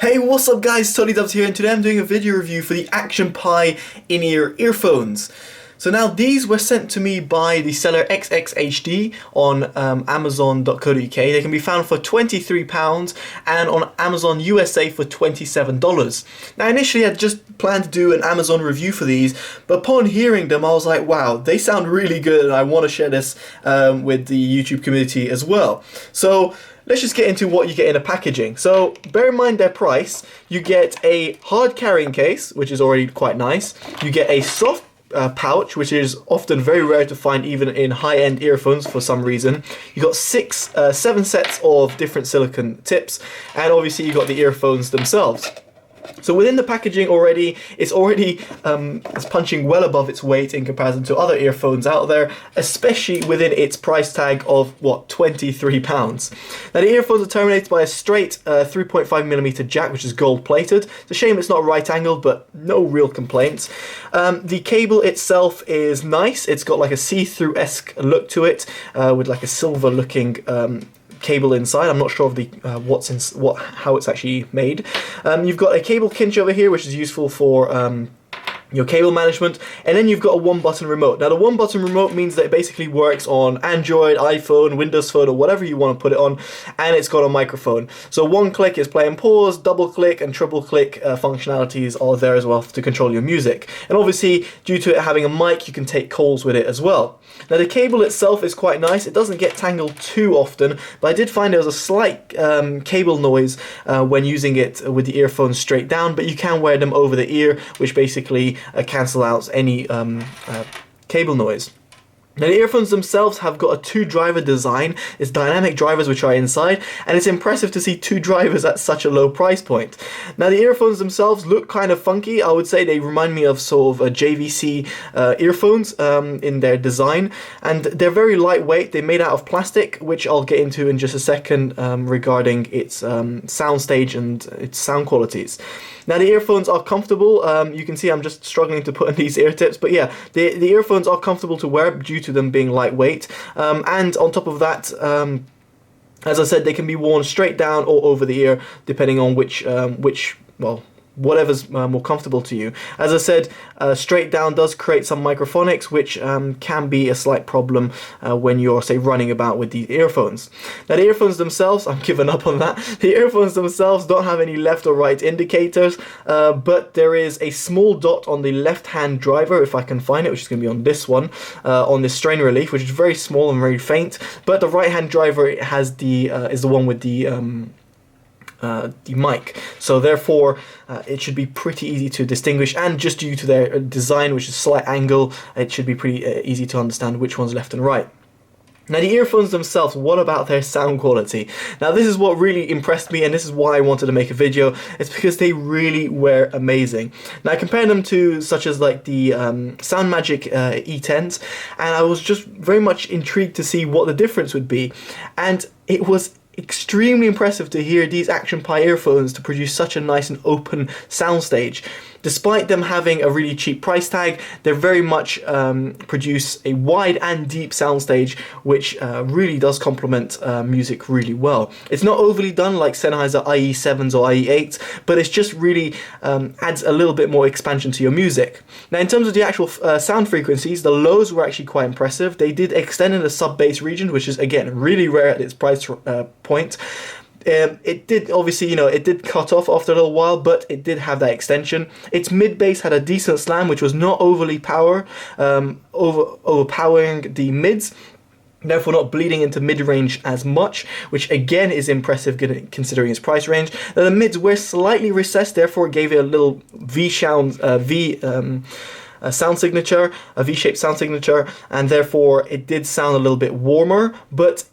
Hey, what's up guys, Totallydubbed here, and today I'm doing a video review for the ActionPie in-ear earphones. So now these were sent to me by the seller XXHD on Amazon.co.uk. They can be found for £23 and on Amazon USA for $27. Now initially I just planned to do an Amazon review for these, but upon hearing them I was like, wow, they sound really good and I want to share this with the YouTube community as well. So let's just get into what you get in a packaging. So bear in mind their price. You get a hard carrying case, which is already quite nice. You get a soft pouch, which is often very rare to find even in high-end earphones for some reason. You got seven sets of different silicone tips, and obviously you got the earphones themselves. So within the packaging already, it's punching well above its weight in comparison to other earphones out there, especially within its price tag of, what, £23. Now the earphones are terminated by a straight 3.5mm jack, which is gold plated. It's a shame it's not right angled, but no real complaints. The cable itself is nice. It's got like a see-through-esque look to it, with like a silver looking cable inside. I'm not sure of the how it's actually made. You've got a cable kinch over here, which is useful for your cable management, and then you've got a one-button remote. Now the one-button remote means that it basically works on Android, iPhone, Windows Phone, or whatever you want to put it on, and it's got a microphone. So one click is play and pause, double click and triple click functionalities are there as well to control your music. And obviously, due to it having a mic, you can take calls with it as well. Now the cable itself is quite nice. It doesn't get tangled too often, but I did find there was a slight cable noise when using it with the earphones straight down, but you can wear them over the ear, which basically cancel out any cable noise. Now the earphones themselves have got a two-driver design. It's dynamic drivers which are inside, and it's impressive to see two drivers at such a low price point. Now the earphones themselves look kind of funky. I would say they remind me of sort of a JVC earphones in their design, and they're very lightweight. They're made out of plastic, which I'll get into in just a second regarding its soundstage and its sound qualities. Now the earphones are comfortable. You can see I'm just struggling to put in these ear tips, but yeah, the earphones are comfortable to wear due to them being lightweight, and on top of that, as I said, they can be worn straight down or over the ear depending on which well, whatever's more comfortable to you. As I said, straight down does create some microphonics, which can be a slight problem when you're, say, running about with the earphones. Now the earphones themselves, I'm giving up on that. The earphones themselves don't have any left or right indicators, but there is a small dot on the left-hand driver, if I can find it, which is going to be on this one, on this strain relief, which is very small and very faint. But the right-hand driver has is the one with the mic, so therefore it should be pretty easy to distinguish, and just due to their design, which is slight angle, it should be pretty easy to understand which one's left and right. Now the earphones themselves, what about their sound quality? Now this is what really impressed me, and this is why I wanted to make a video. It's because they really were amazing. Now I compared them to such as like the Sound Magic E10s, and I was just very much intrigued to see what the difference would be, and it was extremely impressive to hear these ActionPie earphones to produce such a nice and open soundstage. Despite them having a really cheap price tag, they very much produce a wide and deep soundstage, which really does complement music really well. It's not overly done like Sennheiser IE7s or IE8s, but it's just really adds a little bit more expansion to your music. Now in terms of the actual sound frequencies, the lows were actually quite impressive. They did extend in the sub-bass region, which is again really rare at its price point. It did, obviously, you know, it did cut off after a little while, but it did have that extension. Its mid-bass had a decent slam, which was not overly overpowering the mids, therefore not bleeding into mid-range as much, which again is impressive considering its price range. Now, the mids were slightly recessed, therefore it gave it a little sound signature, a V-shaped sound signature, and therefore it did sound a little bit warmer, but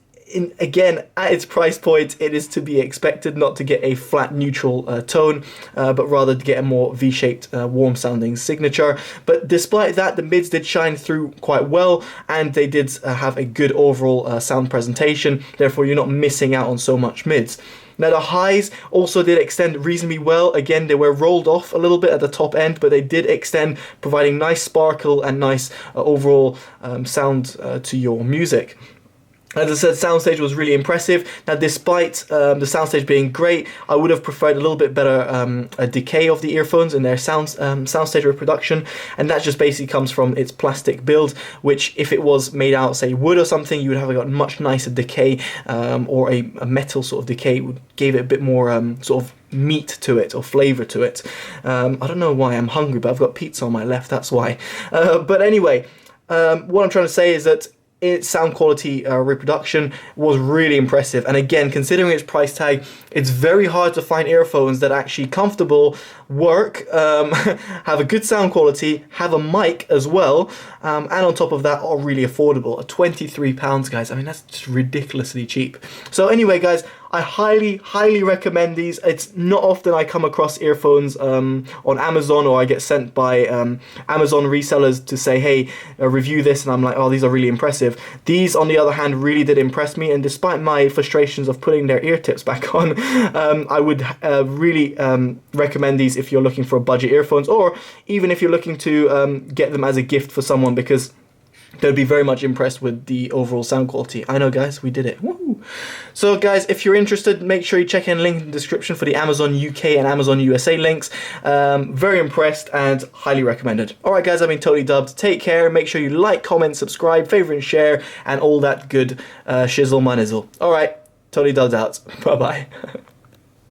again, at its price point, it is to be expected not to get a flat neutral tone, but rather to get a more V-shaped, warm-sounding signature. But despite that, the mids did shine through quite well, and they did have a good overall sound presentation. Therefore, you're not missing out on so much mids. Now the highs also did extend reasonably well. Again, they were rolled off a little bit at the top end, but they did extend, providing nice sparkle and nice overall sound to your music. As I said, Soundstage was really impressive. Now, despite the Soundstage being great, I would have preferred a little bit better a decay of the earphones in their Soundstage reproduction, and that just basically comes from its plastic build, which if it was made out, say, wood or something, you would have got much nicer decay, or a metal sort of decay gave it a bit more sort of meat to it or flavor to it. I don't know why I'm hungry, but I've got pizza on my left, that's why. But anyway, what I'm trying to say is that its sound quality reproduction was really impressive, and again, considering its price tag, it's very hard to find earphones that are actually comfortable, work, have a good sound quality, have a mic as well, and on top of that are really affordable. At £23, guys, I mean, that's just ridiculously cheap. So anyway, guys, I highly recommend these. It's not often I come across earphones on Amazon, or I get sent by Amazon resellers to say, hey, review this, and I'm like, oh, these are really impressive. These, on the other hand, really did impress me, and despite my frustrations of putting their ear tips back on, I would really recommend these if you're looking for budget earphones, or even if you're looking to get them as a gift for someone, because they'd be very much impressed with the overall sound quality. I know, guys, we did it. Woo! So, guys, if you're interested, make sure you check in the link in the description for the Amazon UK and Amazon USA links. Very impressed and highly recommended. Alright, guys, I've been Totally Dubbed. Take care. Make sure you like, comment, subscribe, favorite, and share, and all that good shizzle manizzle. Alright, Totally Dubbed out. Bye-bye.